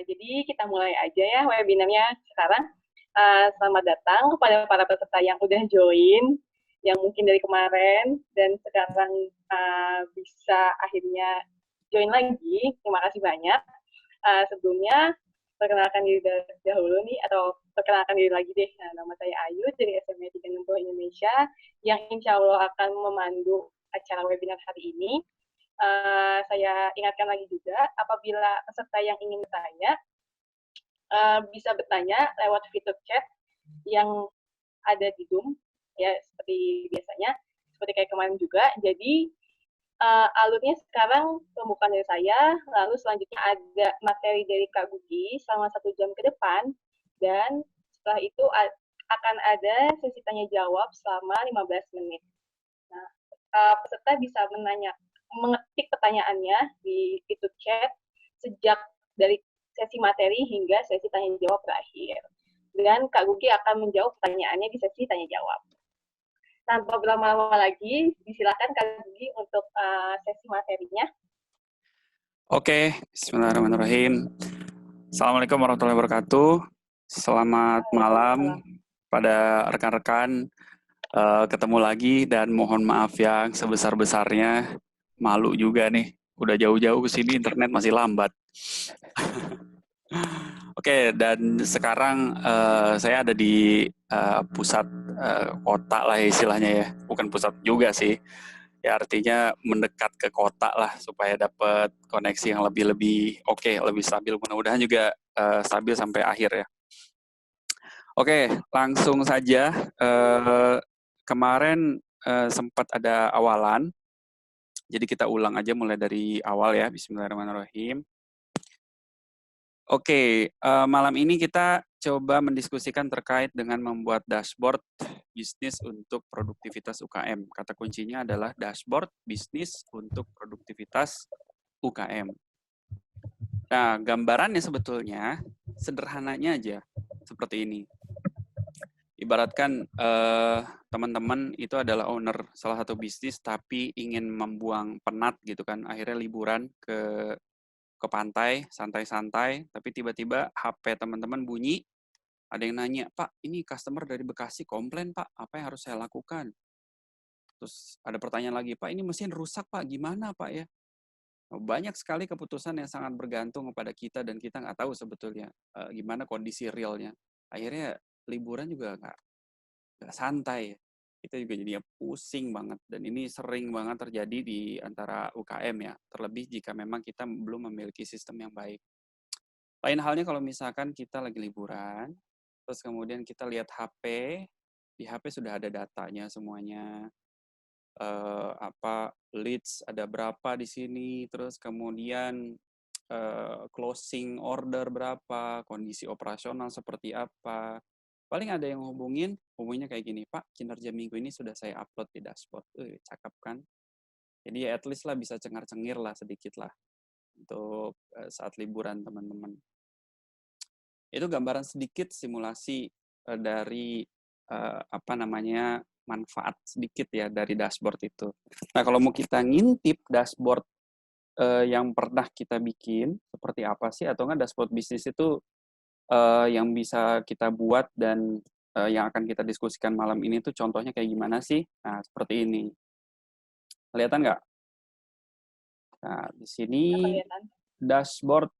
Jadi kita mulai aja ya webinarnya sekarang. Selamat datang kepada para peserta yang udah join, yang mungkin dari kemarin dan sekarang bisa akhirnya join lagi. Terima kasih banyak. Sebelumnya perkenalkan diri dahulu nih, atau perkenalkan diri lagi deh. Nama saya Ayu dari SMA 360 Indonesia, yang insya Allah akan memandu acara webinar hari ini. Saya ingatkan lagi juga, apabila peserta yang ingin bertanya, bisa bertanya lewat fitur chat yang ada di Zoom, ya seperti biasanya, seperti kayak kemarin juga. Jadi alurnya sekarang pembukaan dari saya, lalu selanjutnya ada materi dari Kak Gugi selama 1 jam ke depan, dan setelah itu akan ada sesi tanya jawab selama 15 menit. Nah, peserta bisa mengetik pertanyaannya di fitur chat sejak dari sesi materi hingga sesi tanya jawab berakhir. Dan Kak Gugi akan menjawab pertanyaannya di sesi tanya jawab. Tanpa berlama-lama lagi, disilakan Kak Gugi untuk sesi materinya. Oke, bismillahirrahmanirrahim. Assalamualaikum warahmatullahi wabarakatuh. Selamat malam pada rekan-rekan. Ketemu lagi dan mohon maaf yang sebesar-besarnya. Malu juga nih, udah jauh-jauh ke sini internet masih lambat. Oke, dan sekarang saya ada di pusat kota lah istilahnya ya. Bukan pusat juga sih. Ya artinya mendekat ke kota lah supaya dapat koneksi yang lebih oke, lebih stabil. Mudah-mudahan juga stabil sampai akhir ya. Oke, langsung saja. Kemarin sempat ada awalan, jadi kita ulang aja mulai dari awal ya. Bismillahirrahmanirrahim. Oke, malam ini kita coba mendiskusikan terkait dengan membuat dashboard bisnis untuk produktivitas UKM. Kata kuncinya adalah dashboard bisnis untuk produktivitas UKM. Nah, gambarannya sebetulnya sederhananya aja seperti ini. Ibaratkan teman-teman itu adalah owner salah satu bisnis tapi ingin membuang penat gitu kan, akhirnya liburan ke pantai, santai-santai, tapi tiba-tiba HP teman-teman bunyi, ada yang nanya, Pak, ini customer dari Bekasi komplain, Pak, apa yang harus saya lakukan? Terus ada pertanyaan lagi, Pak, ini mesin rusak, Pak, gimana, Pak, ya? Banyak sekali keputusan yang sangat bergantung kepada kita dan kita nggak tahu sebetulnya gimana kondisi realnya. Akhirnya liburan juga nggak santai. Kita juga jadinya pusing banget. Dan ini sering banget terjadi di antara UKM ya. Terlebih jika memang kita belum memiliki sistem yang baik. Lain halnya kalau misalkan kita lagi liburan, terus kemudian kita lihat HP, di HP sudah ada datanya semuanya. Leads ada berapa di sini, terus kemudian closing order berapa, kondisi operasional seperti apa. Paling ada yang hubunginya kayak gini, Pak, kinerja minggu ini sudah saya upload di dashboard. Cakep kan? Jadi ya at least lah bisa cengar-cengir lah sedikit lah untuk saat liburan teman-teman. Itu gambaran sedikit simulasi dari manfaat sedikit ya dari dashboard itu. Nah, kalau mau kita ngintip dashboard yang pernah kita bikin seperti apa sih, atau enggak dashboard bisnis itu yang bisa kita buat dan yang akan kita diskusikan malam ini tuh contohnya kayak gimana sih? Nah, seperti ini. Kelihatan nggak? Nah, di sini dashboard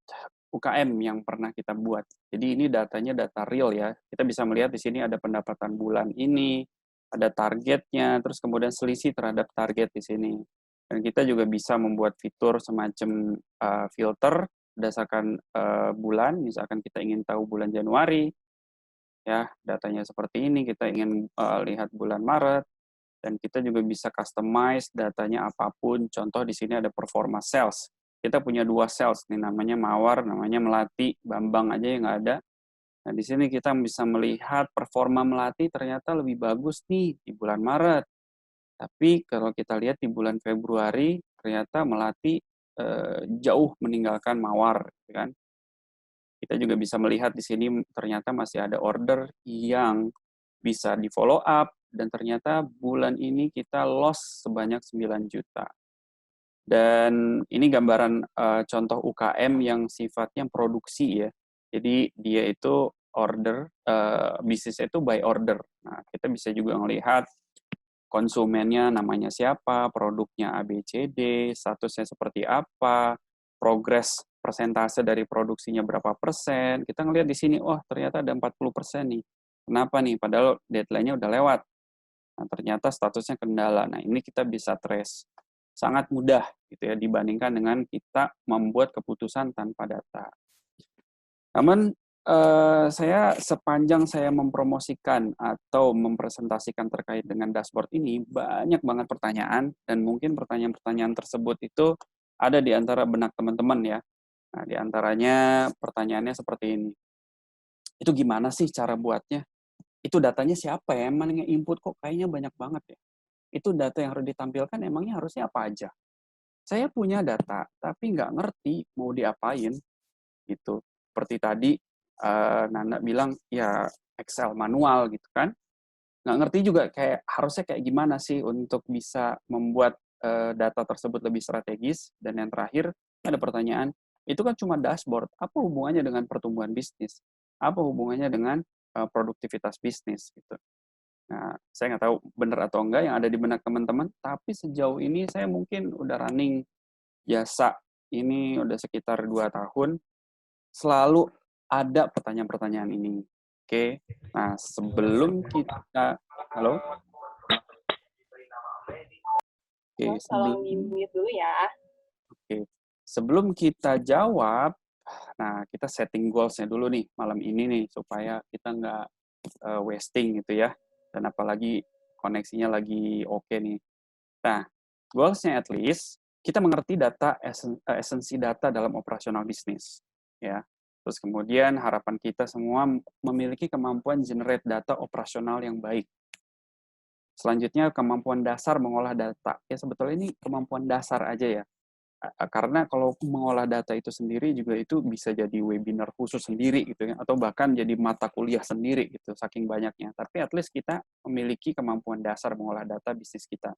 UKM yang pernah kita buat. Jadi ini datanya data real ya. Kita bisa melihat di sini ada pendapatan bulan ini, ada targetnya, terus kemudian selisih terhadap target di sini. Dan kita juga bisa membuat fitur semacam filter berdasarkan bulan. Misalkan kita ingin tahu bulan Januari, ya datanya seperti ini. Kita ingin lihat bulan Maret, dan kita juga bisa customize datanya apapun. Contoh di sini ada performa sales. Kita punya 2 sales nih, namanya Mawar, namanya Melati. Bambang aja yang nggak ada. Nah, di sini kita bisa melihat performa Melati ternyata lebih bagus nih di bulan Maret. Tapi kalau kita lihat di bulan Februari, ternyata Melati jauh meninggalkan Mawar, kan? Kita juga bisa melihat di sini ternyata masih ada order yang bisa di follow up, dan ternyata bulan ini kita loss sebanyak 9 juta. Dan ini gambaran contoh UKM yang sifatnya produksi ya. Jadi dia itu order, bisnisnya itu by order. Nah, kita bisa juga melihat konsumennya namanya siapa, produknya ABCD, statusnya seperti apa, progres persentase dari produksinya berapa persen. Kita ngelihat di sini, oh ternyata ada 40% nih. Kenapa nih? Padahal deadline-nya udah lewat. Nah, ternyata statusnya kendala. Nah, ini kita bisa trace. Sangat mudah gitu ya dibandingkan dengan kita membuat keputusan tanpa data. Namun saya sepanjang saya mempromosikan atau mempresentasikan terkait dengan dashboard ini, banyak banget pertanyaan, dan mungkin pertanyaan-pertanyaan tersebut itu ada di antara benak teman-teman ya. Nah, di antaranya pertanyaannya seperti ini. Itu gimana sih cara buatnya? Itu datanya siapa ya? Emang yang input kok kayaknya banyak banget ya? Itu data yang harus ditampilkan emangnya harusnya apa aja? Saya punya data, tapi nggak ngerti mau diapain gitu. Seperti tadi Nanda bilang ya Excel manual gitu kan, nggak ngerti juga kayak harusnya kayak gimana sih untuk bisa membuat data tersebut lebih strategis. Dan yang terakhir ada pertanyaan, itu kan cuma dashboard, apa hubungannya dengan pertumbuhan bisnis, apa hubungannya dengan produktivitas bisnis gitu. Nah, saya nggak tahu benar atau enggak yang ada di benak teman-teman, tapi sejauh ini saya mungkin udah running jasa ini udah sekitar 2 tahun, selalu ada pertanyaan-pertanyaan ini. Oke, nah sebelum kita, halo? Oke, Tolong di-mute dulu ya. sebelum kita jawab, nah kita setting goals-nya dulu nih malam ini nih, supaya kita nggak wasting gitu ya, dan apalagi koneksinya lagi oke nih. Nah, goals-nya at least, kita mengerti data, esensi data dalam operasional bisnis. Ya. Terus kemudian harapan kita semua memiliki kemampuan generate data operasional yang baik. Selanjutnya kemampuan dasar mengolah data. Ya sebetulnya ini kemampuan dasar aja ya. Karena kalau mengolah data itu sendiri juga itu bisa jadi webinar khusus sendiri gitu ya, atau bahkan jadi mata kuliah sendiri gitu saking banyaknya. Tapi at least kita memiliki kemampuan dasar mengolah data bisnis kita.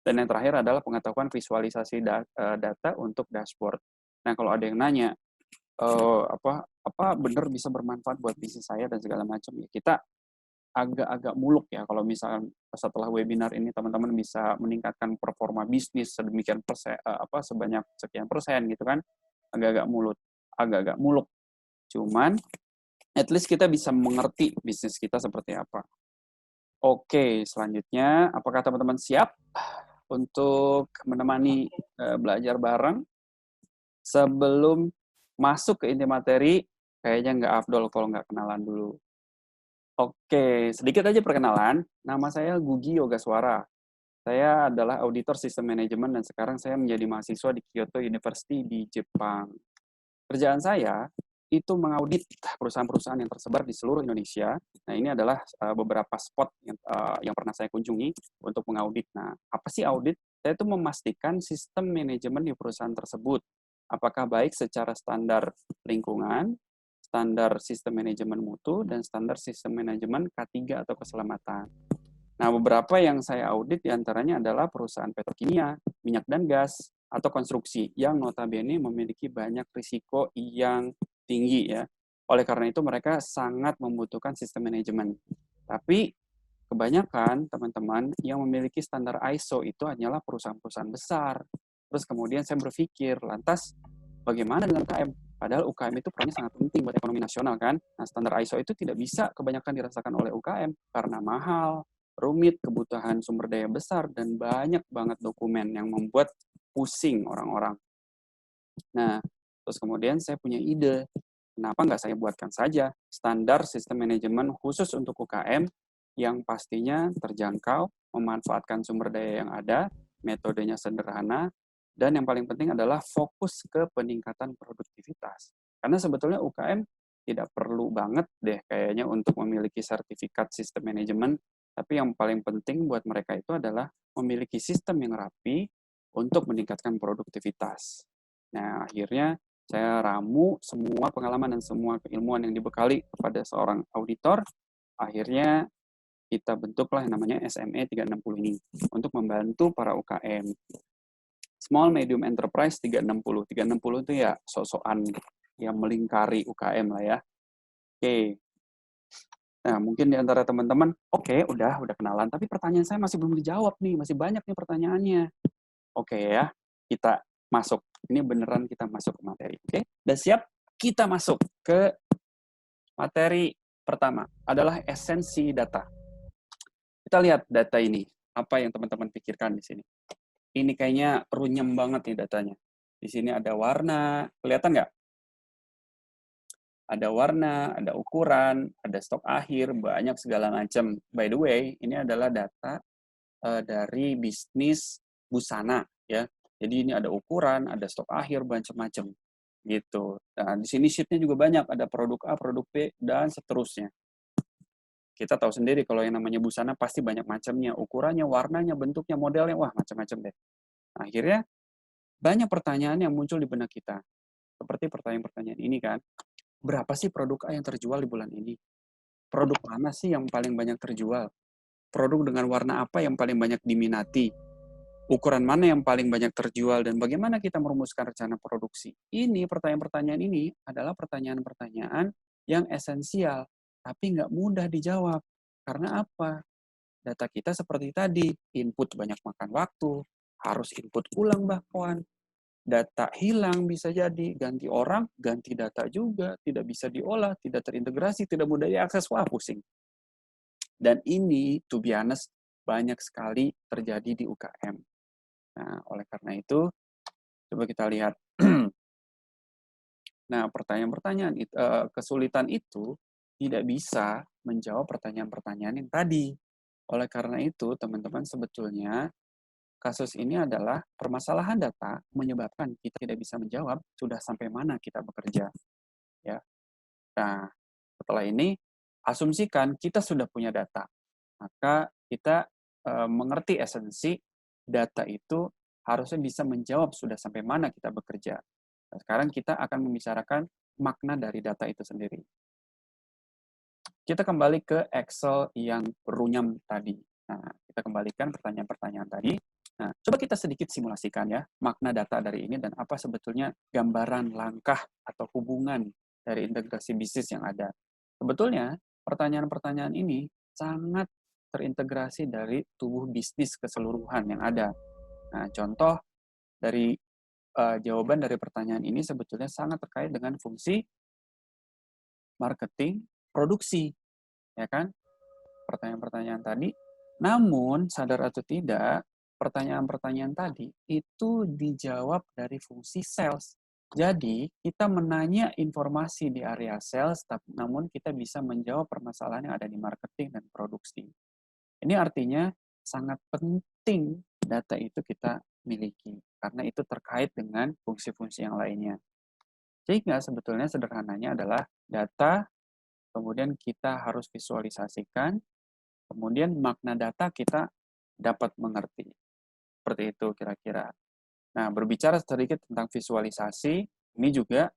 Dan yang terakhir adalah pengetahuan visualisasi data untuk dashboard. Nah, kalau ada yang nanya, apa benar bisa bermanfaat buat bisnis saya dan segala macam, ya kita agak-agak muluk ya kalau misalnya setelah webinar ini teman-teman bisa meningkatkan performa bisnis sedemikian persen, sebanyak sekian persen gitu kan, agak-agak muluk. Cuman at least kita bisa mengerti bisnis kita seperti apa. Oke, selanjutnya apakah teman-teman siap untuk menemani belajar bareng? Sebelum masuk ke inti materi, kayaknya nggak afdol kalau nggak kenalan dulu. Oke, sedikit aja perkenalan. Nama saya Gugi Yogaswara. Saya adalah auditor sistem manajemen dan sekarang saya menjadi mahasiswa di Kyoto University di Jepang. Kerjaan saya itu mengaudit perusahaan-perusahaan yang tersebar di seluruh Indonesia. Nah, ini adalah beberapa spot yang pernah saya kunjungi untuk mengaudit. Nah, apa sih audit? Saya itu memastikan sistem manajemen di perusahaan tersebut. Apakah baik secara standar lingkungan, standar sistem manajemen mutu, dan standar sistem manajemen K3 atau keselamatan. Nah, beberapa yang saya audit diantaranya adalah perusahaan petrokimia, minyak dan gas, atau konstruksi yang notabene memiliki banyak risiko yang tinggi ya. Oleh karena itu mereka sangat membutuhkan sistem manajemen. Tapi kebanyakan teman-teman yang memiliki standar ISO itu hanyalah perusahaan-perusahaan besar. Terus kemudian saya berpikir, lantas bagaimana dengan UKM? Padahal UKM itu perannya sangat penting buat ekonomi nasional kan. Nah, standar ISO itu tidak bisa kebanyakan dirasakan oleh UKM karena mahal, rumit, kebutuhan sumber daya besar, dan banyak banget dokumen yang membuat pusing orang-orang. Nah, terus kemudian saya punya ide, kenapa nggak saya buatkan saja standar sistem manajemen khusus untuk UKM yang pastinya terjangkau, memanfaatkan sumber daya yang ada, metodenya sederhana, dan yang paling penting adalah fokus ke peningkatan produktivitas. Karena sebetulnya UKM tidak perlu banget deh kayaknya untuk memiliki sertifikat sistem manajemen, tapi yang paling penting buat mereka itu adalah memiliki sistem yang rapi untuk meningkatkan produktivitas. Nah, akhirnya saya ramu semua pengalaman dan semua keilmuan yang dibekali kepada seorang auditor. Akhirnya kita bentuklah yang namanya SME 360 ini untuk membantu para UKM. Small medium enterprise 360. 360 itu ya sok-sokan yang melingkari UKM lah ya. Oke. Nah, mungkin di antara teman-teman, oke, udah kenalan, tapi pertanyaan saya masih belum dijawab nih, masih banyak nih pertanyaannya. Oke ya, kita masuk. Ini beneran kita masuk ke materi. Oke, udah siap? Kita masuk ke materi pertama, adalah esensi data. Kita lihat data ini, apa yang teman-teman pikirkan di sini. Ini kayaknya runyem banget nih datanya. Di sini ada warna, kelihatan nggak? Ada warna, ada ukuran, ada stok akhir, banyak segala macam. By the way, ini adalah data dari bisnis busana ya. Jadi ini ada ukuran, ada stok akhir, macam-macam gitu. Nah, di sini sheet-nya juga banyak, ada produk A, produk B, dan seterusnya. Kita tahu sendiri kalau yang namanya busana pasti banyak macamnya, ukurannya, warnanya, bentuknya, modelnya, wah macam-macam deh. Nah, akhirnya banyak pertanyaan yang muncul di benak kita. Seperti pertanyaan-pertanyaan ini kan, berapa sih produk A yang terjual di bulan ini? Produk mana sih yang paling banyak terjual? Produk dengan warna apa yang paling banyak diminati? Ukuran mana yang paling banyak terjual? Dan bagaimana kita merumuskan rencana produksi? Ini, pertanyaan-pertanyaan ini adalah pertanyaan-pertanyaan yang esensial, tapi nggak mudah dijawab. Karena apa? Data kita seperti tadi, input banyak makan waktu, harus input ulang bahkan, data hilang bisa jadi, ganti orang, ganti data juga, tidak bisa diolah, tidak terintegrasi, tidak mudah diakses, wah pusing. Dan ini, to be honest, banyak sekali terjadi di UKM. Nah, oleh karena itu, coba kita lihat. Nah, pertanyaan-pertanyaan, kesulitan itu tidak bisa menjawab pertanyaan-pertanyaan yang tadi. Oleh karena itu, teman-teman sebetulnya kasus ini adalah permasalahan data menyebabkan kita tidak bisa menjawab sudah sampai mana kita bekerja. Ya. Nah, setelah ini asumsikan kita sudah punya data, maka kita mengerti esensi data itu harusnya bisa menjawab sudah sampai mana kita bekerja. Nah, sekarang kita akan membicarakan makna dari data itu sendiri. Kita kembali ke Excel yang runyam tadi. Nah, kita kembalikan pertanyaan-pertanyaan tadi. Nah, coba kita sedikit simulasikan ya, makna data dari ini dan apa sebetulnya gambaran langkah atau hubungan dari integrasi bisnis yang ada. Sebetulnya, pertanyaan-pertanyaan ini sangat terintegrasi dari tubuh bisnis keseluruhan yang ada. Nah, contoh dari jawaban dari pertanyaan ini sebetulnya sangat terkait dengan fungsi marketing, produksi, ya kan? Pertanyaan-pertanyaan tadi. Namun, sadar atau tidak, pertanyaan-pertanyaan tadi itu dijawab dari fungsi sales. Jadi, kita menanya informasi di area sales, namun kita bisa menjawab permasalahan yang ada di marketing dan produksi. Ini artinya sangat penting data itu kita miliki, karena itu terkait dengan fungsi-fungsi yang lainnya. Sehingga sebetulnya sederhananya adalah data, kemudian kita harus visualisasikan, kemudian makna data kita dapat mengerti. Seperti itu kira-kira. Nah, berbicara sedikit tentang visualisasi, ini juga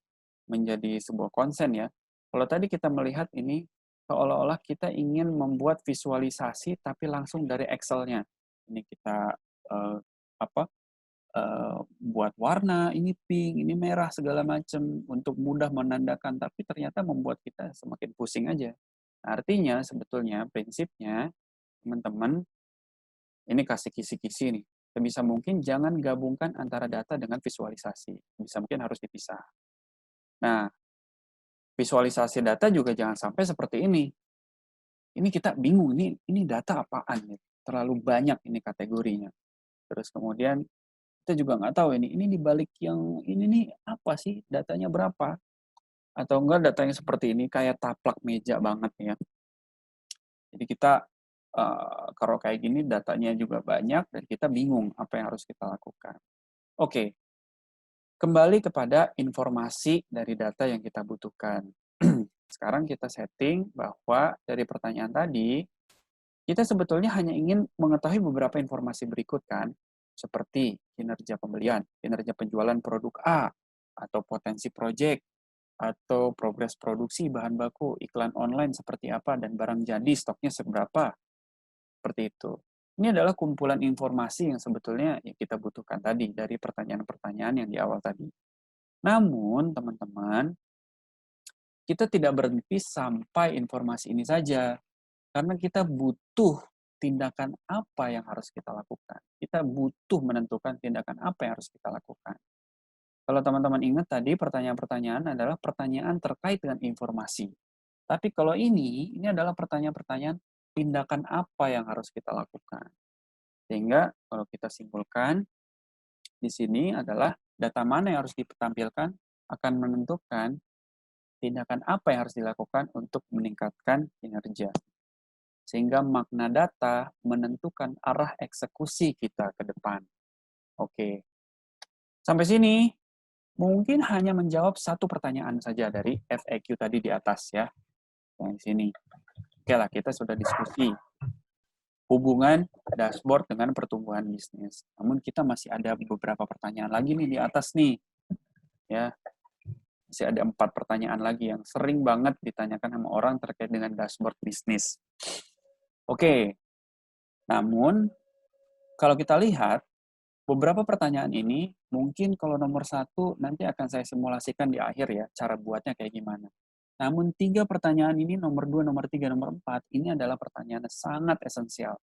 menjadi sebuah konsen ya. Kalau tadi kita melihat ini, seolah-olah kita ingin membuat visualisasi tapi langsung dari Excel-nya. Ini kita buat warna, ini pink, ini merah, segala macam untuk mudah menandakan, tapi ternyata membuat kita semakin pusing aja. Artinya sebetulnya prinsipnya teman-teman ini kasih kisi-kisi nih. Sebisa mungkin jangan gabungkan antara data dengan visualisasi. Bisa mungkin harus dipisah. Nah, visualisasi data juga jangan sampai seperti ini. Ini kita bingung, ini data apaan? Terlalu banyak ini kategorinya. Terus kemudian kita juga nggak tahu ini di balik yang ini nih apa sih, datanya berapa? Atau enggak datanya seperti ini kayak taplak meja banget ya. Jadi kita kalau kayak gini datanya juga banyak dan kita bingung apa yang harus kita lakukan. Oke, kembali kepada informasi dari data yang kita butuhkan. Sekarang kita setting bahwa dari pertanyaan tadi, kita sebetulnya hanya ingin mengetahui beberapa informasi berikut kan, seperti kinerja pembelian, kinerja penjualan produk A, atau potensi proyek, atau progres produksi bahan baku, iklan online seperti apa, dan barang jadi stoknya seberapa, seperti itu. Ini adalah kumpulan informasi yang sebetulnya yang kita butuhkan tadi dari pertanyaan-pertanyaan yang di awal tadi. Namun, teman-teman, kita tidak berhenti sampai informasi ini saja, karena kita butuh tindakan apa yang harus kita lakukan. Kita butuh menentukan tindakan apa yang harus kita lakukan. Kalau teman-teman ingat tadi, pertanyaan-pertanyaan adalah pertanyaan terkait dengan informasi. Tapi kalau ini adalah pertanyaan-pertanyaan tindakan apa yang harus kita lakukan. Sehingga kalau kita simpulkan, di sini adalah data mana yang harus ditampilkan akan menentukan tindakan apa yang harus dilakukan untuk meningkatkan kinerja. Sehingga makna data menentukan arah eksekusi kita ke depan. Oke. Sampai sini, mungkin hanya menjawab satu pertanyaan saja dari FAQ tadi di atas ya. Yang di sini. Oke lah, kita sudah diskusi hubungan dashboard dengan pertumbuhan bisnis. Namun kita masih ada beberapa pertanyaan lagi nih di atas nih. Ya, masih ada 4 pertanyaan lagi yang sering banget ditanyakan sama orang terkait dengan dashboard bisnis. Oke, namun kalau kita lihat, beberapa pertanyaan ini mungkin kalau nomor 1 nanti akan saya simulasikan di akhir ya, cara buatnya kayak gimana. Namun 3 pertanyaan ini, nomor 2, nomor 3, nomor 4, ini adalah pertanyaan yang sangat esensial.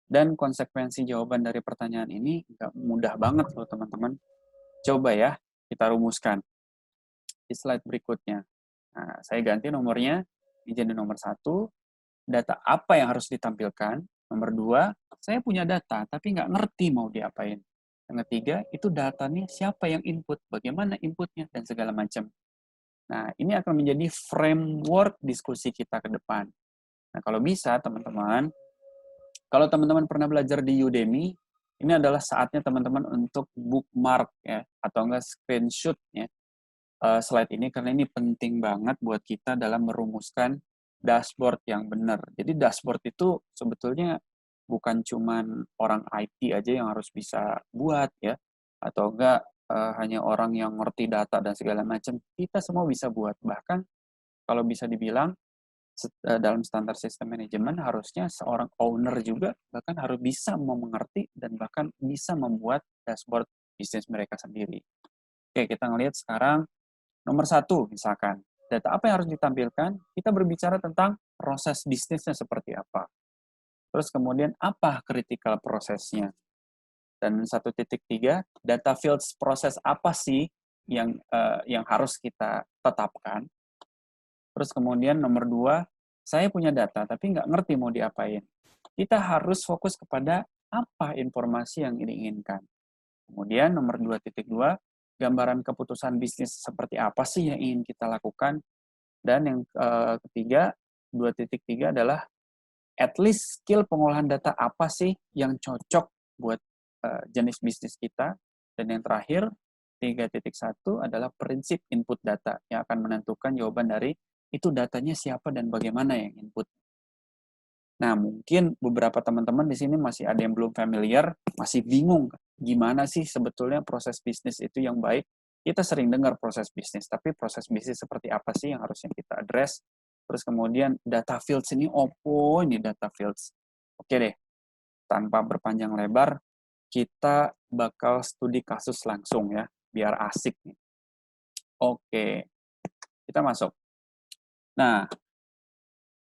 Dan konsekuensi jawaban dari pertanyaan ini nggak mudah banget loh teman-teman. Coba ya, kita rumuskan di slide berikutnya. Nah, saya ganti nomornya, ini jadi nomor 1, data apa yang harus ditampilkan. Nomor 2, saya punya data, tapi nggak ngerti mau diapain. Yang ketiga, itu datanya siapa yang input, bagaimana inputnya, dan segala macam. Nah, ini akan menjadi framework diskusi kita ke depan. Nah, kalau bisa, teman-teman, kalau teman-teman pernah belajar di Udemy, ini adalah saatnya teman-teman untuk bookmark ya, atau enggak screenshot ya, slide ini, karena ini penting banget buat kita dalam merumuskan dashboard yang benar. Jadi dashboard itu sebetulnya bukan cuman orang IT aja yang harus bisa buat ya, atau enggak hanya orang yang ngerti data dan segala macam. Kita semua bisa buat. Bahkan kalau bisa dibilang dalam standar sistem manajemen harusnya seorang owner juga bahkan harus bisa mengerti dan bahkan bisa membuat dashboard bisnis mereka sendiri. Oke, kita ngelihat sekarang nomor 1 misalkan, data apa yang harus ditampilkan? Kita berbicara tentang proses bisnisnya seperti apa. Terus kemudian apa critical prosesnya? Dan 1.3, data fields proses apa sih yang harus kita tetapkan? Terus kemudian nomor 2, saya punya data tapi nggak ngerti mau diapain. Kita harus fokus kepada apa informasi yang diinginkan. Kemudian nomor 2.2, gambaran keputusan bisnis seperti apa sih yang ingin kita lakukan. Dan yang ketiga, 2.3 adalah at least skill pengolahan data apa sih yang cocok buat jenis bisnis kita. Dan yang terakhir, 3.1 adalah prinsip input data yang akan menentukan jawaban dari itu datanya siapa dan bagaimana yang input. Nah, mungkin beberapa teman-teman di sini masih ada yang belum familiar, masih bingung gimana sih sebetulnya proses bisnis itu yang baik. Kita sering dengar proses bisnis, tapi proses bisnis seperti apa sih yang harusnya kita address? Terus kemudian data fields ini ini data fields. Oke deh, tanpa berpanjang lebar, kita bakal studi kasus langsung ya, biar asik nih. Oke, kita masuk. Nah,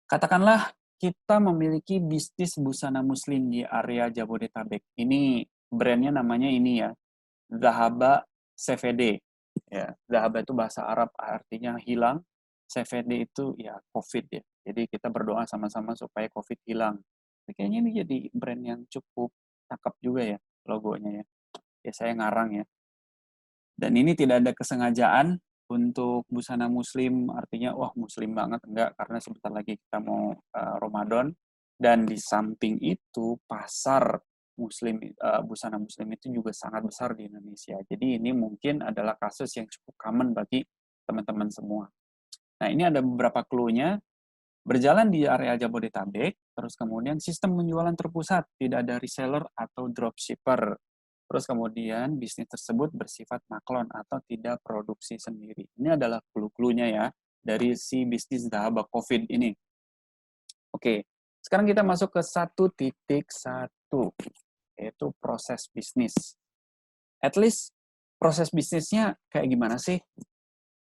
katakanlah kita memiliki bisnis busana muslim di area Jabodetabek. Ini brandnya namanya ini ya, Zahaba CVD. Ya, Zahaba itu bahasa Arab artinya hilang. CVD itu ya COVID ya. Jadi kita berdoa sama-sama supaya COVID hilang. Kayaknya ini jadi brand yang cukup cakep juga ya logonya ya. Ya saya ngarang ya. Dan ini tidak ada kesengajaan untuk busana muslim, artinya wah muslim banget, enggak, karena sebentar lagi kita mau Ramadan, dan di samping itu pasar muslim, busana muslim itu juga sangat besar di Indonesia. Jadi ini mungkin adalah kasus yang cukup common bagi teman-teman semua. Nah, ini ada beberapa clue-nya. Berjalan di area Jabodetabek, terus kemudian sistem penjualan terpusat, tidak ada reseller atau dropshipper. Terus kemudian bisnis tersebut bersifat maklon atau tidak produksi sendiri. Ini adalah clue-cluenya ya dari si bisnis Zahaba COVID ini. Oke, sekarang kita masuk ke 1.1. satu, yaitu proses bisnis. At least proses bisnisnya kayak gimana sih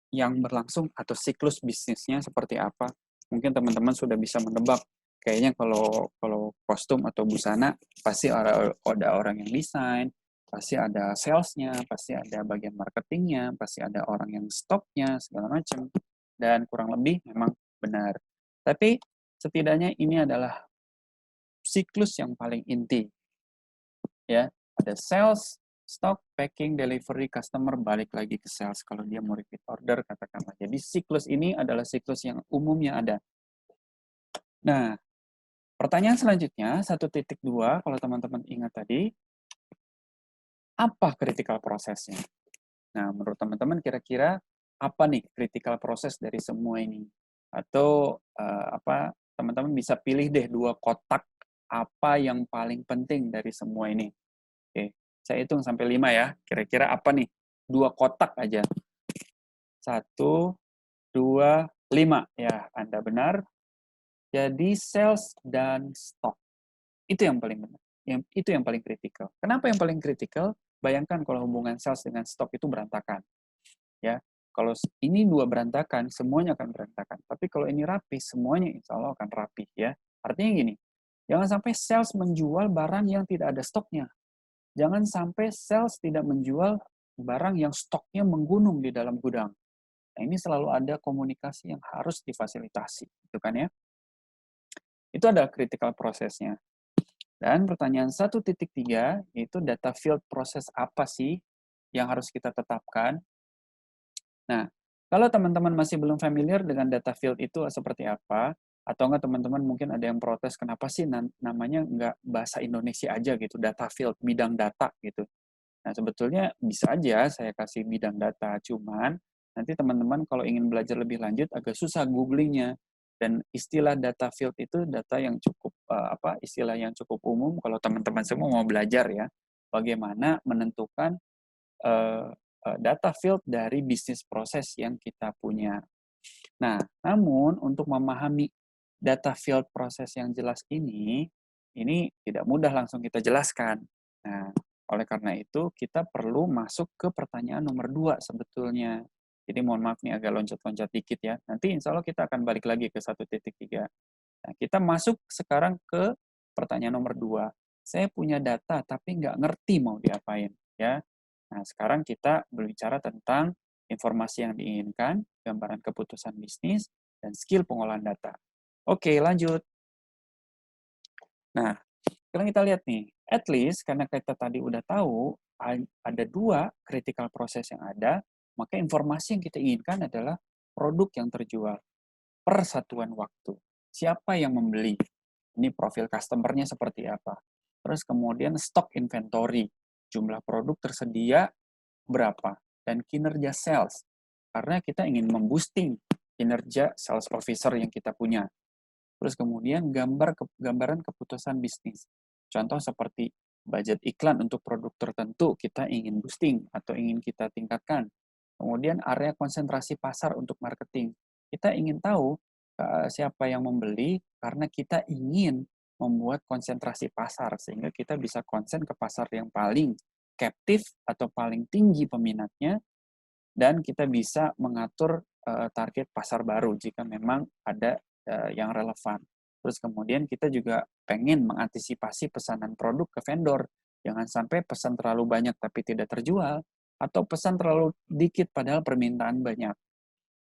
yang berlangsung atau siklus bisnisnya seperti apa? Mungkin teman-teman sudah bisa menebak. Kayaknya kalau kostum atau busana pasti ada orang yang desain, pasti ada salesnya, pasti ada bagian marketingnya, pasti ada orang yang stoknya segala macam. Dan kurang lebih memang benar. Tapi setidaknya ini adalah siklus yang paling inti. Ya, ada sales, stock, packing, delivery, customer, balik lagi ke sales kalau dia mau repeat order, katakanlah. Jadi siklus ini adalah siklus yang umumnya ada. Nah, pertanyaan selanjutnya, 1.2, kalau teman-teman ingat tadi, apa critical prosesnya? Nah, menurut teman-teman kira-kira apa nih critical proses dari semua ini? Atau teman-teman bisa pilih deh 2 kotak apa yang paling penting dari semua ini. Oke, saya hitung sampai 5 ya. Kira-kira apa nih? 2 kotak aja. 1, 2, 5. Ya, Anda benar. Jadi sales dan stock. Itu yang paling benar. Itu yang paling kritikal. Kenapa yang paling kritikal? Bayangkan kalau hubungan sales dengan stock itu berantakan. Ya, kalau ini 2 berantakan, semuanya akan berantakan. Tapi kalau ini rapi, semuanya insya Allah akan rapi. Ya, artinya gini, jangan sampai sales menjual barang yang tidak ada stoknya. Jangan sampai sales tidak menjual barang yang stoknya menggunung di dalam gudang. Nah, ini selalu ada komunikasi yang harus difasilitasi, gitu kan ya? Itu ada critical prosesnya. Dan pertanyaan 1.3 yaitu data field proses apa sih yang harus kita tetapkan? Nah, kalau teman-teman masih belum familiar dengan data field itu seperti apa, atau enggak teman-teman mungkin ada yang protes, kenapa sih namanya enggak bahasa Indonesia aja gitu, data field, bidang data gitu. Nah, sebetulnya bisa aja saya kasih bidang data, cuman nanti teman-teman kalau ingin belajar lebih lanjut agak susah googlingnya. Dan istilah data field itu data yang cukup istilah yang cukup umum kalau teman-teman semua mau belajar ya, bagaimana menentukan data field dari bisnis proses yang kita punya. Nah, namun untuk memahami data field proses yang jelas ini tidak mudah langsung kita jelaskan. Nah, oleh karena itu kita perlu masuk ke pertanyaan nomor 2 sebetulnya. Jadi mohon maaf nih agak loncat-loncat dikit ya. Nanti insya Allah kita akan balik lagi ke 1.3. Nah, kita masuk sekarang ke pertanyaan nomor 2. Saya punya data tapi nggak ngerti mau diapain. Ya. Nah, sekarang kita berbicara tentang informasi yang diinginkan, gambaran keputusan bisnis, dan skill pengolahan data. Oke, lanjut. Nah, sekarang kita lihat nih, at least karena kita tadi udah tahu ada 2 critical process yang ada, maka informasi yang kita inginkan adalah produk yang terjual per satuan waktu. Siapa yang membeli? Ini profil customer-nya seperti apa? Terus kemudian stok inventory, jumlah produk tersedia berapa? Dan kinerja sales. Karena kita ingin memboosting kinerja sales officer yang kita punya. Terus kemudian gambaran keputusan bisnis. Contoh seperti budget iklan untuk produk tertentu kita ingin boosting atau ingin kita tingkatkan. Kemudian area konsentrasi pasar untuk marketing. Kita ingin tahu siapa yang membeli karena kita ingin membuat konsentrasi pasar sehingga kita bisa konsen ke pasar yang paling captive atau paling tinggi peminatnya dan kita bisa mengatur target pasar baru jika memang ada yang relevan. Terus kemudian kita juga pengen mengantisipasi pesanan produk ke vendor. Jangan sampai pesan terlalu banyak tapi tidak terjual, atau pesan terlalu dikit padahal permintaan banyak.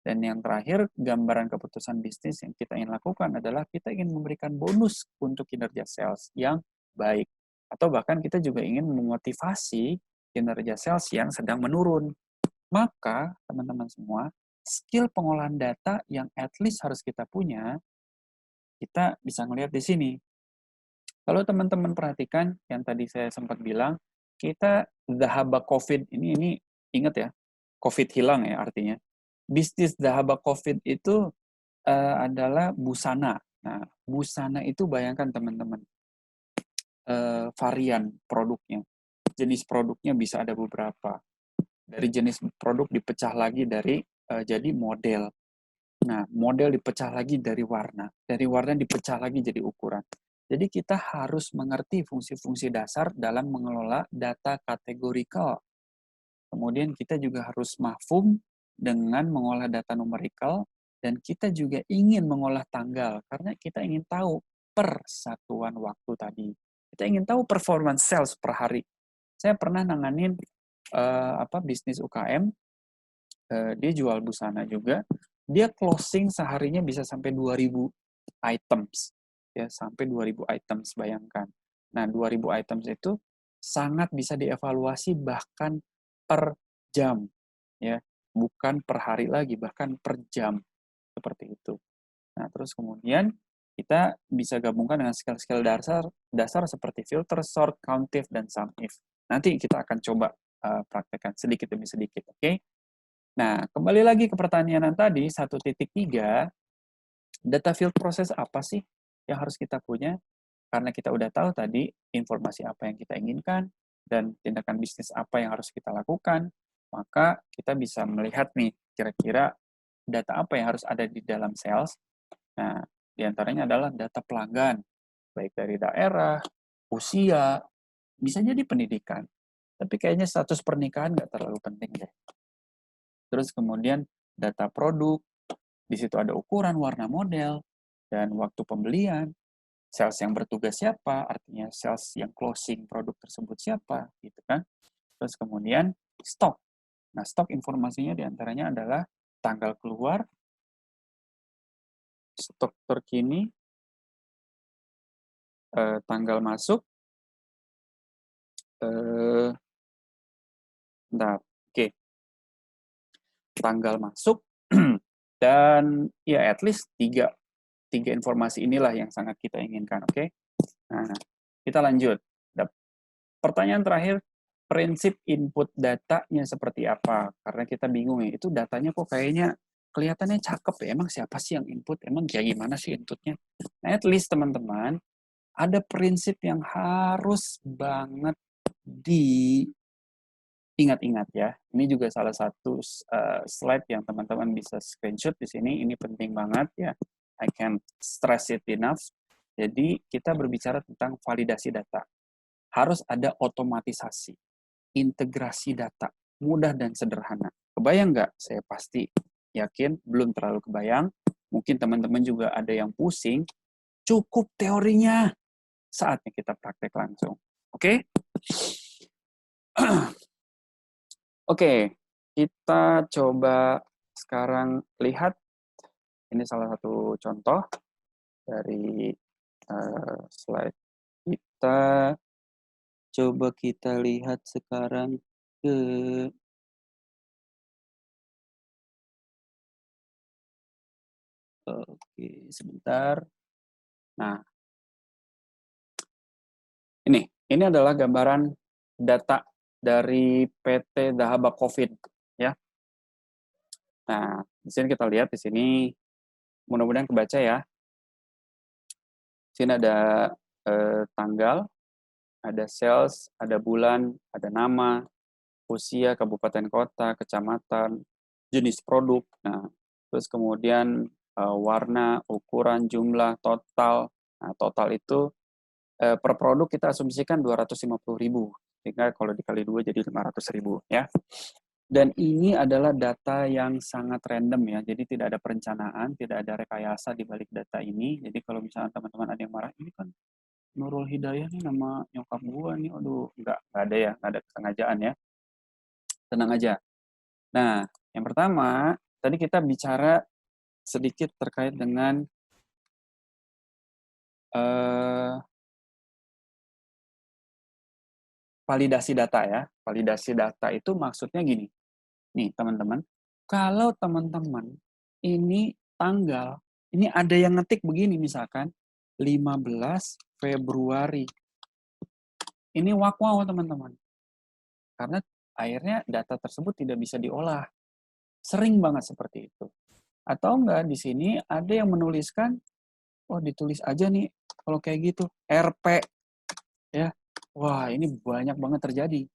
Dan yang terakhir, gambaran keputusan bisnis yang kita ingin lakukan adalah kita ingin memberikan bonus untuk kinerja sales yang baik. Atau bahkan kita juga ingin memotivasi kinerja sales yang sedang menurun. Maka, teman-teman semua, skill pengolahan data yang at least harus kita punya, kita bisa melihat di sini. Kalau teman-teman perhatikan, yang tadi saya sempat bilang, kita dhahaba COVID, ini ingat ya, COVID hilang ya artinya. Bisnis dhahaba COVID itu adalah busana. Nah, busana itu bayangkan teman-teman, varian produknya. Jenis produknya bisa ada beberapa. Dari jenis produk dipecah lagi dari jadi model. Nah, model dipecah lagi dari warna. Dari warna dipecah lagi jadi ukuran. Jadi kita harus mengerti fungsi-fungsi dasar dalam mengelola data kategorikal. Kemudian kita juga harus mafhum dengan mengolah data numerikal, dan kita juga ingin mengolah tanggal karena kita ingin tahu per satuan waktu tadi. Kita ingin tahu performance sales per hari. Saya pernah nanganin bisnis UKM, dia jual busana juga. Dia closing seharinya bisa sampai 2.000 items. Ya, sampai 2.000 items, bayangkan. Nah, 2.000 items itu sangat bisa dievaluasi bahkan per jam, ya, bukan per hari lagi, bahkan per jam, seperti itu. Nah, terus kemudian kita bisa gabungkan dengan skill-skill dasar seperti filter, sort, countif, dan sum if. Nanti kita akan coba praktekkan sedikit demi sedikit, oke? Nah, kembali lagi ke pertanyaan tadi, 1.3, data field process apa sih yang harus kita punya? Karena kita udah tahu tadi informasi apa yang kita inginkan dan tindakan bisnis apa yang harus kita lakukan, maka kita bisa melihat nih kira-kira data apa yang harus ada di dalam sales. Nah, diantaranya adalah data pelanggan, baik dari daerah, usia, bisa jadi pendidikan. Tapi kayaknya status pernikahan nggak terlalu penting deh. Terus kemudian data produk, di situ ada ukuran, warna model, dan waktu pembelian. Sales yang bertugas siapa, artinya sales yang closing produk tersebut siapa, gitu kan. Terus kemudian stok. Nah, stok informasinya diantaranya adalah tanggal keluar, stok terkini, tanggal masuk, oke, tanggal masuk, dan ya at least tiga informasi inilah yang sangat kita inginkan, oke? Nah, kita lanjut. Pertanyaan terakhir, prinsip input datanya seperti apa? Karena kita bingung ya, itu datanya kok kayaknya kelihatannya cakep ya, emang siapa sih yang input? Emang kayak gimana sih inputnya? Nah, at least teman-teman, ada prinsip yang harus banget diingat-ingat ya. Ini juga salah satu slide yang teman-teman bisa screenshot di sini. Ini penting banget ya. I can't stress it enough. Jadi kita berbicara tentang validasi data. Harus ada otomatisasi, integrasi data, mudah dan sederhana. Kebayang nggak? Saya pasti yakin belum terlalu kebayang. Mungkin teman-teman juga ada yang pusing. Cukup teorinya, saatnya kita praktek langsung. Oke? Oke, kita coba sekarang lihat. Ini salah satu contoh dari slide kita. Coba kita lihat sekarang ke oke, sebentar. Nah, ini adalah gambaran data dari PT Dahaba Covid ya. Nah, di sini kita lihat di sini mudah-mudahan kebaca ya. Di sini ada tanggal, ada sales, ada bulan, ada nama, usia, kabupaten kota, kecamatan, jenis produk. Nah, terus kemudian warna, ukuran, jumlah, total. Nah, total itu per produk kita asumsikan 250.000. Sehingga kalau dikali 2 jadi 500.000 ya. Dan ini adalah data yang sangat random ya. Jadi tidak ada perencanaan, tidak ada rekayasa di balik data ini. Jadi kalau misalnya teman-teman ada yang marah, ini kan Nurul Hidayah nih nama nyokap gua nih. Aduh, enggak ada ya, enggak ada kesengajaan ya. Tenang aja. Nah, yang pertama, tadi kita bicara sedikit terkait dengan validasi data ya. Validasi data itu maksudnya gini. Nih, teman-teman. Kalau teman-teman ini tanggal, ini ada yang ngetik begini misalkan, 15 Februari. Ini wow teman-teman. Karena akhirnya data tersebut tidak bisa diolah. Sering banget seperti itu. Atau enggak, di sini ada yang menuliskan, oh ditulis aja nih, kalau kayak gitu, RP. Ya, wah ini banyak banget terjadi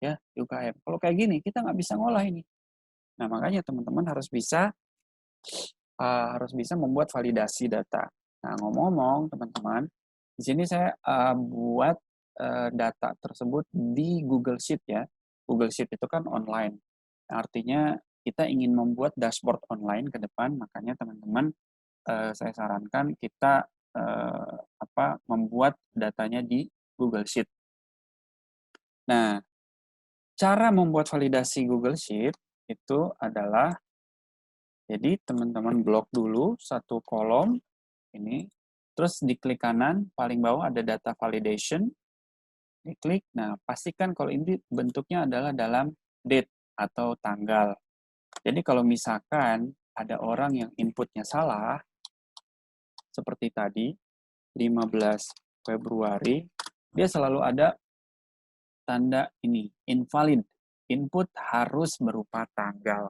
ya di UKM. Kalau kayak gini, kita nggak bisa ngolah ini. Nah, makanya teman-teman harus bisa membuat validasi data. Nah, ngomong-ngomong, teman-teman, Di sini saya buat data tersebut di Google Sheet ya. Google Sheet itu kan online. Artinya kita ingin membuat dashboard online ke depan, makanya teman-teman saya sarankan kita membuat datanya di Google Sheet. Nah, cara membuat validasi Google Sheet itu adalah, jadi teman-teman blok dulu satu kolom ini, terus di klik kanan paling bawah ada data validation, diklik. Nah, pastikan kalau ini bentuknya adalah dalam date atau tanggal. Jadi kalau misalkan ada orang yang inputnya salah, seperti tadi, 15 Februari, dia selalu ada tanda ini, invalid. Input harus berupa tanggal.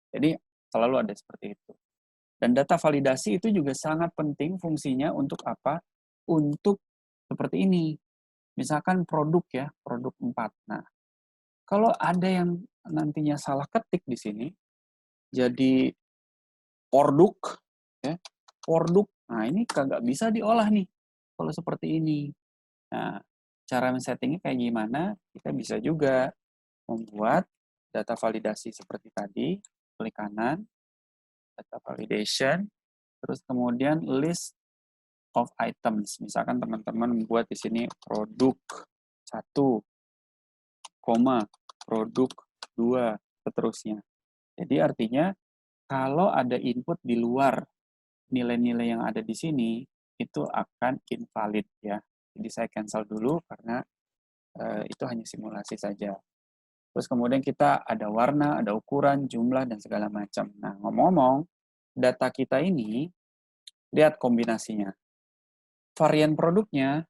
Jadi selalu ada seperti itu. Dan data validasi itu juga sangat penting fungsinya untuk apa? Untuk seperti ini. Misalkan produk ya, produk 4. Nah, kalau ada yang nantinya salah ketik di sini, jadi produk, ya, produk. Nah, ini kagak bisa diolah nih kalau seperti ini. Nah, cara men-settingnya kayak gimana? Kita bisa juga membuat data validasi seperti tadi, klik kanan, data validation, terus kemudian list of items. Misalkan teman-teman membuat di sini produk 1, produk 2, seterusnya. Jadi artinya kalau ada input di luar nilai-nilai yang ada di sini, itu akan invalid ya. Jadi saya cancel dulu karena itu hanya simulasi saja. Terus kemudian kita ada warna, ada ukuran, jumlah, dan segala macam. Nah, ngomong-ngomong, data kita ini, lihat kombinasinya. Varian produknya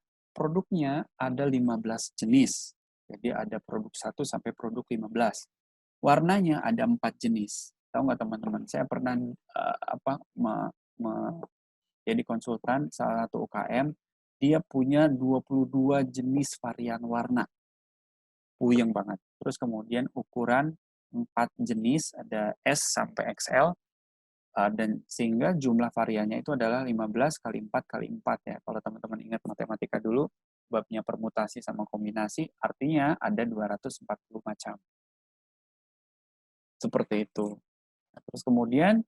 ada 15 jenis. Jadi ada produk 1 sampai produk 15. Warnanya ada 4 jenis. Tahu nggak teman-teman? Saya pernah jadi konsultan salah satu UKM, dia punya 22 jenis varian warna. Puyeng banget. Terus kemudian ukuran 4 jenis, ada S sampai XL, dan sehingga jumlah variannya itu adalah 15 kali 4 kali 4 ya. Kalau teman-teman ingat matematika dulu, babnya permutasi sama kombinasi, artinya ada 240 macam. Seperti itu. Terus kemudian,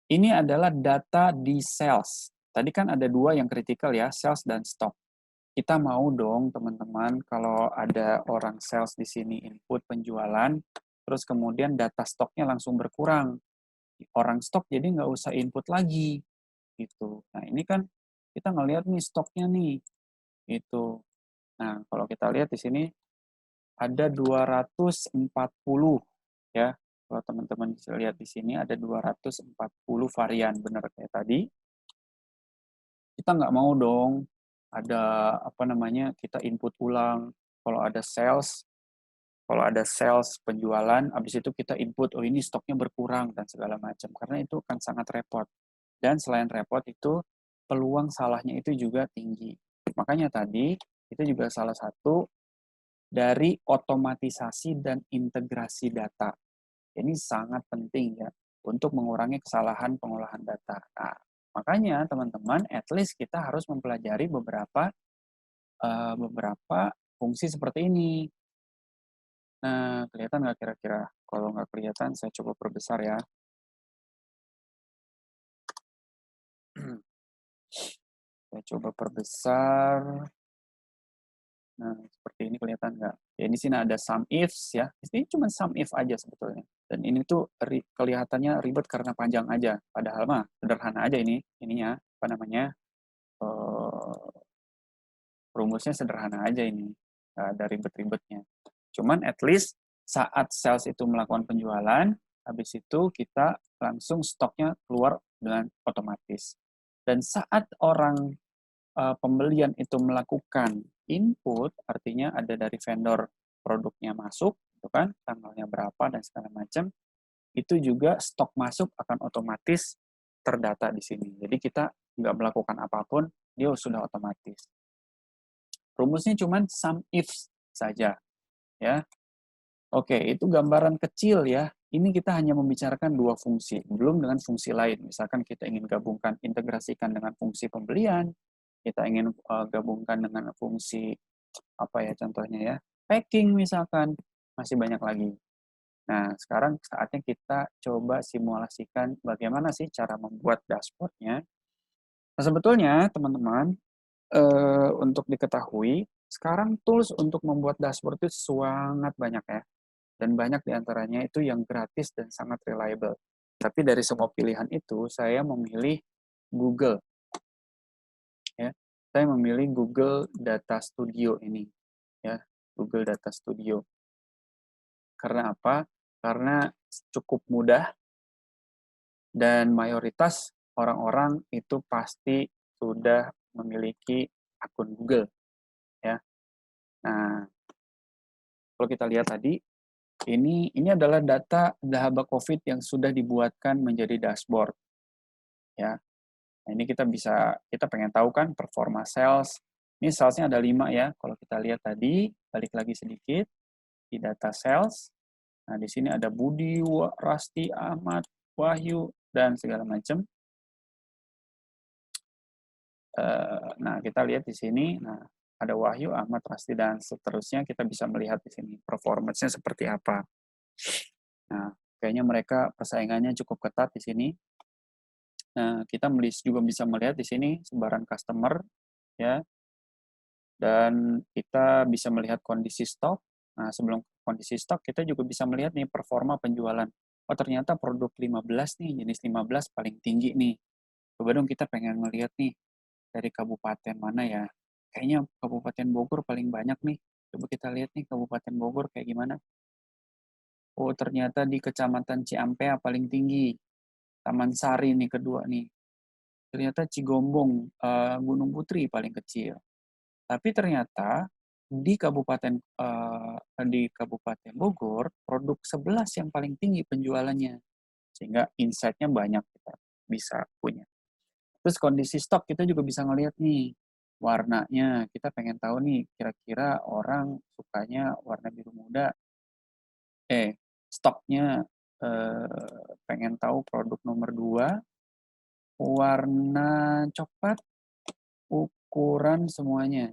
ini adalah data di sales. Tadi kan ada 2 yang kritikal ya, sales dan stock. Kita mau dong teman-teman kalau ada orang sales di sini input penjualan, terus kemudian data stoknya langsung berkurang. Orang stok jadi nggak usah input lagi gitu. Nah ini kan kita ngelihat nih stoknya nih itu. Nah kalau kita lihat di sini ada 240 ya. Kalau teman-teman bisa lihat di sini ada 240 varian, benar kayak tadi. Kita nggak mau dong ada kita input ulang. Kalau ada sales penjualan, habis itu kita input, oh ini stoknya berkurang dan segala macam. Karena itu kan sangat repot. Dan selain repot itu, peluang salahnya itu juga tinggi. Makanya tadi, itu juga salah satu dari otomatisasi dan integrasi data. Ini sangat penting ya, untuk mengurangi kesalahan pengolahan data. Nah, makanya teman-teman, at least kita harus mempelajari beberapa fungsi seperti ini. Nah, kelihatan nggak kira-kira? Kalau nggak kelihatan, saya coba perbesar ya. Saya coba perbesar. Nah, seperti ini kelihatan nggak? Ya, di sini ada sum ifs ya. Ini cuma sum if aja sebetulnya. Dan ini tuh kelihatannya ribet karena panjang aja. Padahal mah sederhana aja ininya, rumusnya sederhana aja ini. Nggak ada ribet-ribetnya. Cuman at least saat sales itu melakukan penjualan, habis itu kita langsung stoknya keluar dengan otomatis. Dan saat orang pembelian itu melakukan input, artinya ada dari vendor produknya masuk, itu kan tanggalnya berapa dan segala macam, itu juga stok masuk akan otomatis terdata di sini. Jadi kita nggak melakukan apapun, dia sudah otomatis. Rumusnya cuma sum ifs saja, ya. Oke, itu gambaran kecil ya. Ini kita hanya membicarakan 2 fungsi, belum dengan fungsi lain. Misalkan kita ingin gabungkan, integrasikan dengan fungsi pembelian, kita ingin gabungkan dengan fungsi apa ya contohnya ya, packing misalkan, masih banyak lagi. Nah, sekarang saatnya kita coba simulasikan bagaimana sih cara membuat dashboard-nya. Nah, sebetulnya teman-teman, untuk diketahui, sekarang tools untuk membuat dashboard itu sangat banyak ya. Dan banyak diantaranya itu yang gratis dan sangat reliable. Tapi dari semua pilihan itu, saya memilih Google. Ya. Saya memilih Google Data Studio ini. Ya, Google Data Studio. Karena apa? Karena cukup mudah dan mayoritas orang-orang itu pasti sudah memiliki akun Google. Ya. Nah, kalau kita lihat tadi, ini adalah data Dahaba COVID yang sudah dibuatkan menjadi dashboard. Ya, nah, ini kita pengen tahu kan performa sales. Ini salesnya ada 5 ya. Kalau kita lihat tadi, balik lagi sedikit di data sales. Nah, di sini ada Budi, Rasti, Ahmad, Wahyu, dan segala macam. Nah, kita lihat di sini. Nah, ada Wahyu, Ahmad, Rasti, dan seterusnya. Kita bisa melihat di sini performance-nya seperti apa. Nah, kayaknya mereka persaingannya cukup ketat di sini. Nah, kita juga bisa melihat di sini sebaran customer, ya, dan kita bisa melihat kondisi stok. Nah, sebelum kondisi stok, kita juga bisa melihat nih performa penjualan. Oh, ternyata produk 15 nih, jenis 15 paling tinggi nih. Coba dong kita pengen melihat nih, dari kabupaten mana ya. Kayaknya Kabupaten Bogor paling banyak nih. Coba kita lihat nih Kabupaten Bogor kayak gimana. Oh, ternyata di Kecamatan Ciampea paling tinggi. Taman Sari nih kedua nih. Ternyata Cigombong, Gunung Putri paling kecil. Tapi ternyata di Kabupaten Bogor, produk 11 yang paling tinggi penjualannya. Sehingga insight-nya banyak kita bisa punya. Terus kondisi stok kita juga bisa ngelihat nih warnanya. Kita pengen tahu nih kira-kira orang sukanya warna biru muda. Stoknya pengen tahu produk nomor 2 warna coklat, ukuran semuanya.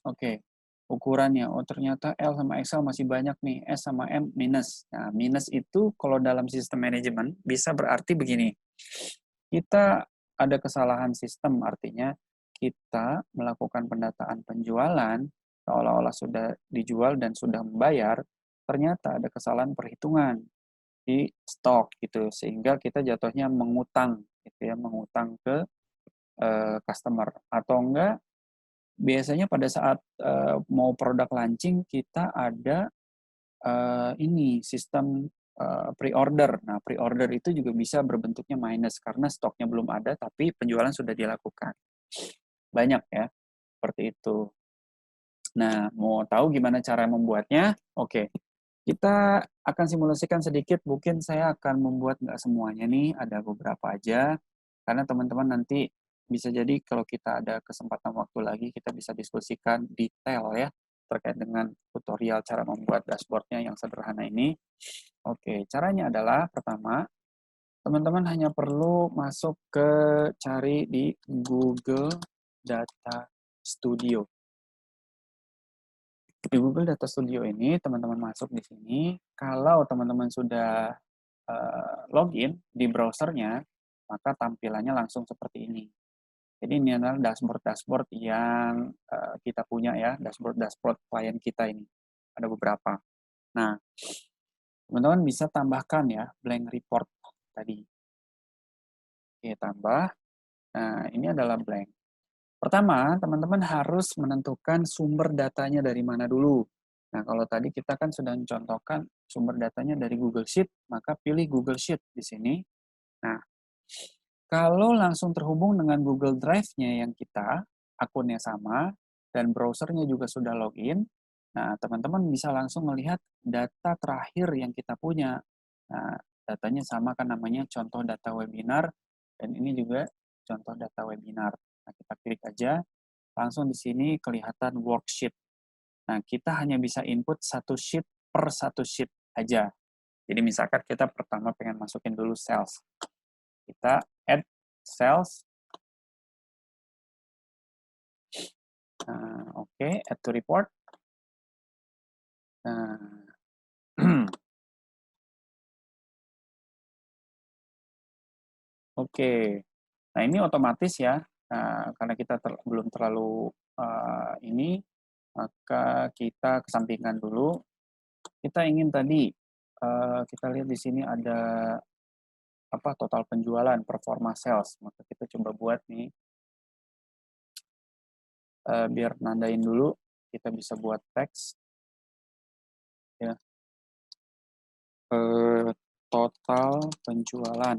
Oke, ukurannya. Oh, ternyata L sama XL masih banyak nih. S sama M minus. Nah, minus itu kalau dalam sistem manajemen bisa berarti begini. Kita ada kesalahan sistem, artinya kita melakukan pendataan penjualan seolah-olah sudah dijual dan sudah membayar, ternyata ada kesalahan perhitungan di stok gitu, sehingga kita jatuhnya mengutang gitu ya, mengutang ke customer atau enggak. Biasanya pada saat mau produk launching kita ada ini sistem pre-order. Nah, pre-order itu juga bisa berbentuknya minus karena stoknya belum ada tapi penjualan sudah dilakukan. Banyak ya, seperti itu. Nah, mau tahu gimana cara membuatnya? Oke, kita akan simulasikan sedikit. Mungkin saya akan membuat nggak semuanya nih, ada beberapa aja. Karena teman-teman nanti bisa jadi kalau kita ada kesempatan waktu lagi, kita bisa diskusikan detail ya, terkait dengan tutorial cara membuat dashboard-nya yang sederhana ini. Oke, caranya adalah pertama, teman-teman hanya perlu masuk ke cari di Google Data Studio. Di Google Data Studio ini, teman-teman masuk di sini. Kalau teman-teman sudah login di browsernya, maka tampilannya langsung seperti ini. Jadi ini adalah dashboard-dashboard yang kita punya ya, dashboard-dashboard klien kita ini. Ada beberapa. Nah, teman-teman bisa tambahkan ya, blank report tadi. Oke, tambah. Nah, ini adalah blank. Pertama, teman-teman harus menentukan sumber datanya dari mana dulu. Nah, kalau tadi kita kan sudah mencontohkan sumber datanya dari Google Sheet, maka pilih Google Sheet di sini. Nah, kalau langsung terhubung dengan Google Drive-nya yang kita, akunnya sama, dan browsernya juga sudah login, nah, teman-teman bisa langsung melihat data terakhir yang kita punya. Nah, datanya sama kan namanya contoh data webinar, dan ini juga contoh data webinar. Nah, kita klik aja, langsung di sini kelihatan worksheet. Nah, kita hanya bisa input satu sheet per satu sheet aja. Jadi misalkan kita pertama pengen masukin dulu sales. Kita add sales. Oke, add to report. Oke, nah ini otomatis ya, karena kita belum terlalu ini, maka kita kesampingkan dulu. Kita ingin tadi, kita lihat di sini ada total penjualan, performa sales. Maka kita coba buat nih, biar nandain dulu, kita bisa buat teks. Ya. Total penjualan.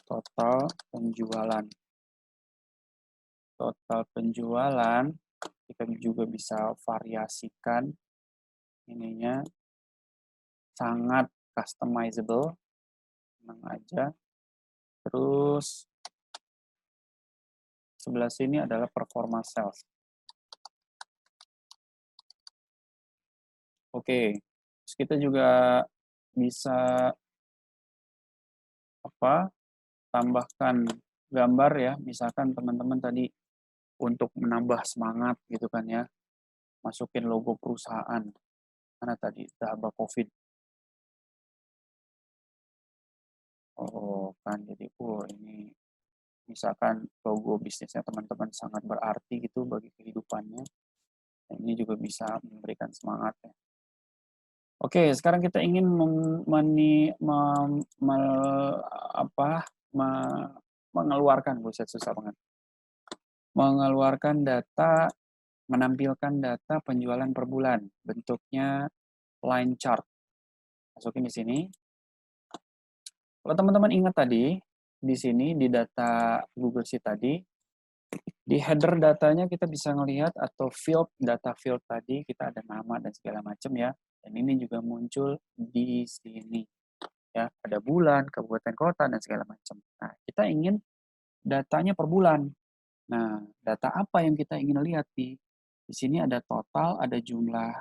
Total penjualan. Total penjualan, kita juga bisa variasikan ininya, sangat customizable, tenang aja. Terus sebelah sini adalah performa sales. Oke, terus kita juga bisa tambahkan gambar ya, misalkan teman-teman tadi untuk menambah semangat gitu kan ya, masukin logo perusahaan. Mana tadi? Dahaba COVID. Oh kan, jadi ini misalkan logo bisnisnya teman-teman sangat berarti gitu bagi kehidupannya. Nah, ini juga bisa memberikan semangat ya. Oke, sekarang kita ingin mengeluarkan, buset susah banget. Mengeluarkan data, menampilkan data penjualan per bulan, bentuknya line chart. Masukin di sini. Kalau teman-teman ingat tadi, di sini di data Google Sheet tadi, di header datanya kita bisa melihat atau data field tadi kita ada nama dan segala macam ya. Dan ini juga muncul di sini. Ya, ada bulan, kabupaten kota dan segala macam. Nah, kita ingin datanya per bulan. Nah, data apa yang kita ingin lihat di sini ada total, ada jumlah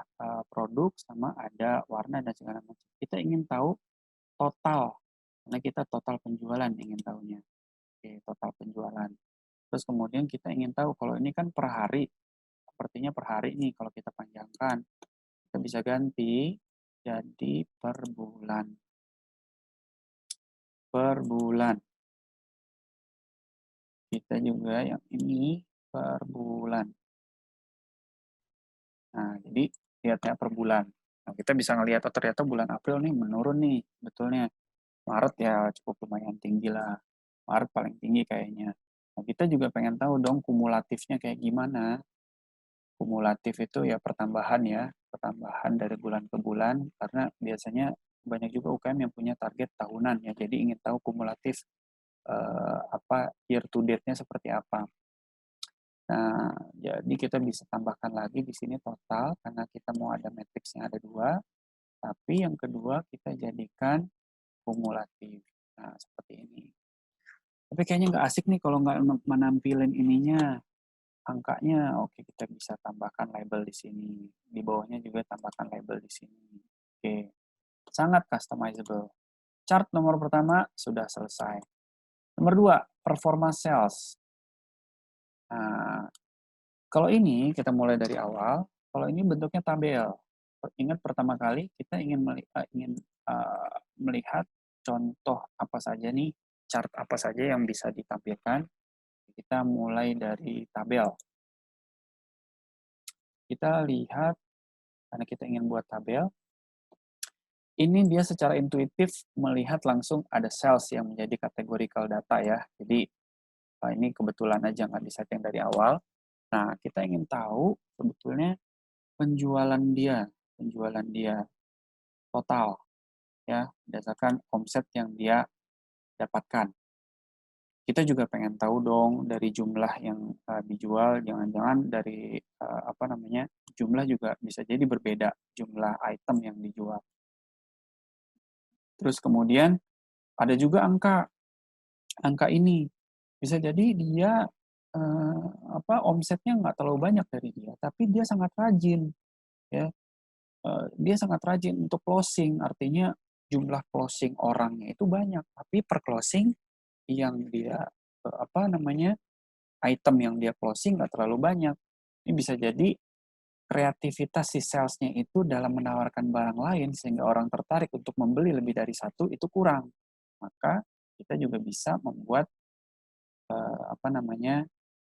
produk sama ada warna dan segala macam. Kita ingin tahu total. Karena kita total penjualan ingin tahunya. Oke, total penjualan. Terus kemudian kita ingin tahu, kalau ini kan per hari, sepertinya per hari nih, kalau kita panjangkan, kita bisa ganti jadi per bulan. Per bulan. Kita juga yang ini per bulan. Nah, jadi lihatnya per bulan. Nah, kita bisa ngelihat, ternyata bulan April nih menurun nih, betulnya. Maret ya cukup lumayan tinggi lah. Maret paling tinggi kayaknya. Nah, kita juga pengen tahu dong kumulatifnya kayak gimana. Kumulatif itu ya pertambahan dari bulan ke bulan, karena biasanya banyak juga UKM yang punya target tahunan ya, jadi ingin tahu kumulatif year to date-nya seperti apa. Nah, jadi kita bisa tambahkan lagi di sini total, karena kita mau ada matriksnya ada 2, tapi yang kedua kita jadikan kumulatif. Nah, seperti ini. Tapi kayaknya nggak asik nih kalau nggak menampilin ininya, angkanya. Oke, kita bisa tambahkan label di sini. Di bawahnya juga tambahkan label di sini. Oke, sangat customizable. Chart nomor pertama sudah selesai. Nomor 2, performa sales. Nah, kalau ini kita mulai dari awal. Kalau ini bentuknya tabel. Ingat pertama kali kita ingin melihat contoh apa saja nih, chart apa saja yang bisa ditampilkan. Kita mulai dari tabel. Kita lihat, karena kita ingin buat tabel, ini dia secara intuitif melihat langsung ada sales yang menjadi categorical data ya. Jadi ini kebetulan aja nggak disetting dari awal. Nah, kita ingin tahu sebetulnya penjualan dia total ya, berdasarkan omset yang dia dapatkan. Kita juga pengen tahu dong dari jumlah yang dijual, jangan-jangan dari jumlah juga bisa jadi berbeda, jumlah item yang dijual. Terus kemudian ada juga angka ini bisa jadi dia omsetnya nggak terlalu banyak dari dia, tapi dia sangat rajin ya. Dia sangat rajin untuk closing, artinya jumlah closing orangnya itu banyak, tapi per closing yang dia item yang dia closing nggak terlalu banyak. Ini bisa jadi kreativitas si salesnya itu dalam menawarkan barang lain sehingga orang tertarik untuk membeli lebih dari satu itu kurang. Maka kita juga bisa membuat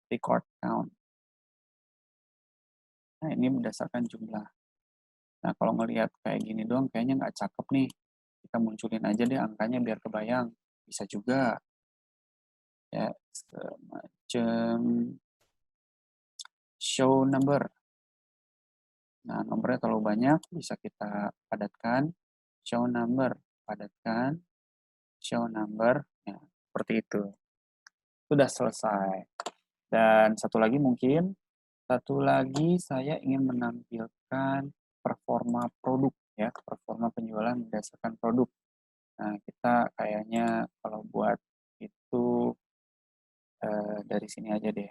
record count. Nah, ini berdasarkan jumlah. Nah, kalau ngelihat kayak gini doang kayaknya nggak cakep nih. Kita munculin aja deh angkanya biar kebayang. Bisa juga. Ya, semacam show number. Nah, nomornya terlalu banyak, bisa kita padatkan. Show number, padatkan. Show number, ya, seperti itu. Sudah selesai. Dan satu lagi saya ingin menampilkan performa produk, ya, performa penjualan berdasarkan produk. Nah, kita kayaknya kalau buat itu dari sini aja deh.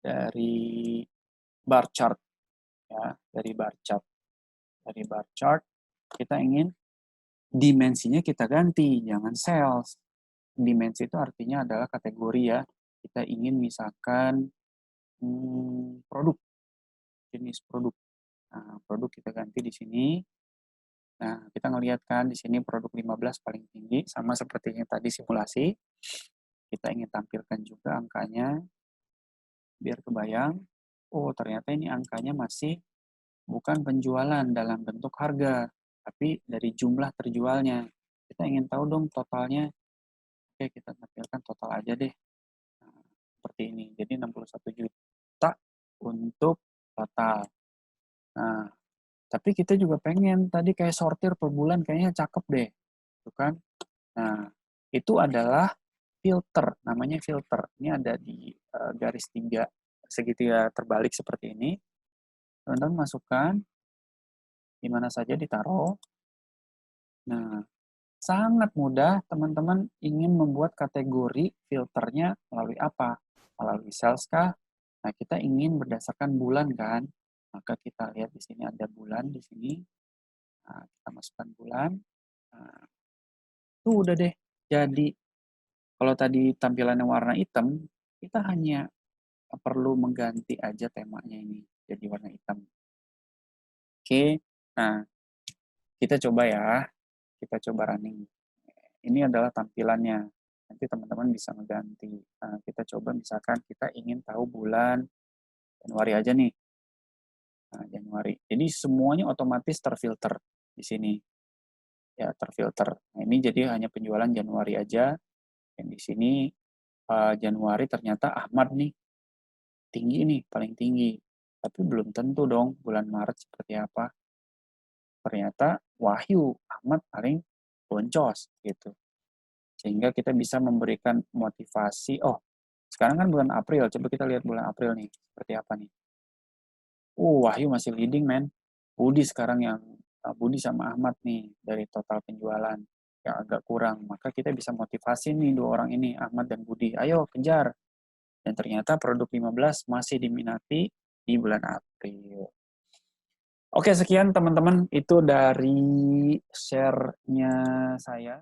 Dari bar chart, ya, dari bar chart kita ingin dimensinya kita ganti, jangan sales. Dimensi itu artinya adalah kategori, ya. Kita ingin misalkan produk, jenis produk. Nah, produk kita ganti di sini. Nah, kita ngelihat kan di sini produk 15 paling tinggi, sama seperti yang tadi simulasi. Kita ingin tampilkan juga angkanya, biar kebayang. Oh, ternyata ini angkanya masih bukan penjualan dalam bentuk harga, tapi dari jumlah terjualnya. Kita ingin tahu dong totalnya. Oke, kita tampilkan total aja deh. Nah, seperti ini. Jadi 61 juta untuk total. Nah, tapi kita juga pengen tadi kayak sortir per bulan kayaknya cakep deh. Itu kan? Nah, itu adalah filter, namanya filter. Ini ada di garis 3 segitiga terbalik seperti ini. Teman-teman masukkan di mana saja ditaruh. Nah, sangat mudah teman-teman ingin membuat kategori filternya melalui apa? Melalui sales kah? Nah, kita ingin berdasarkan bulan kan? Maka kita lihat di sini ada bulan di sini. Nah, kita masukkan bulan. Nah, itu udah deh. Jadi, kalau tadi tampilannya warna hitam, kita hanya perlu mengganti aja temanya ini jadi warna hitam. Oke, nah kita coba ya. Kita coba running. Ini adalah tampilannya. Nanti teman-teman bisa mengganti. Nah, kita coba misalkan kita ingin tahu bulan Januari aja nih. Nah, Januari. Jadi semuanya otomatis terfilter di sini. Ya, terfilter. Nah, ini jadi hanya penjualan Januari aja. Yang di sini Januari ternyata Ahmad nih tinggi nih, paling tinggi. Tapi belum tentu dong bulan Maret seperti apa. Ternyata Wahyu Ahmad paling boncos gitu. Sehingga kita bisa memberikan motivasi. Oh, sekarang kan bulan April. Coba kita lihat bulan April nih. Seperti apa nih. Wahyu masih leading, man. Budi sama Ahmad nih dari total penjualan yang agak kurang. Maka kita bisa motivasi nih dua orang ini, Ahmad dan Budi. Ayo kejar. Dan ternyata produk 15 masih diminati di bulan April. Oke, sekian teman-teman. Itu dari share-nya saya.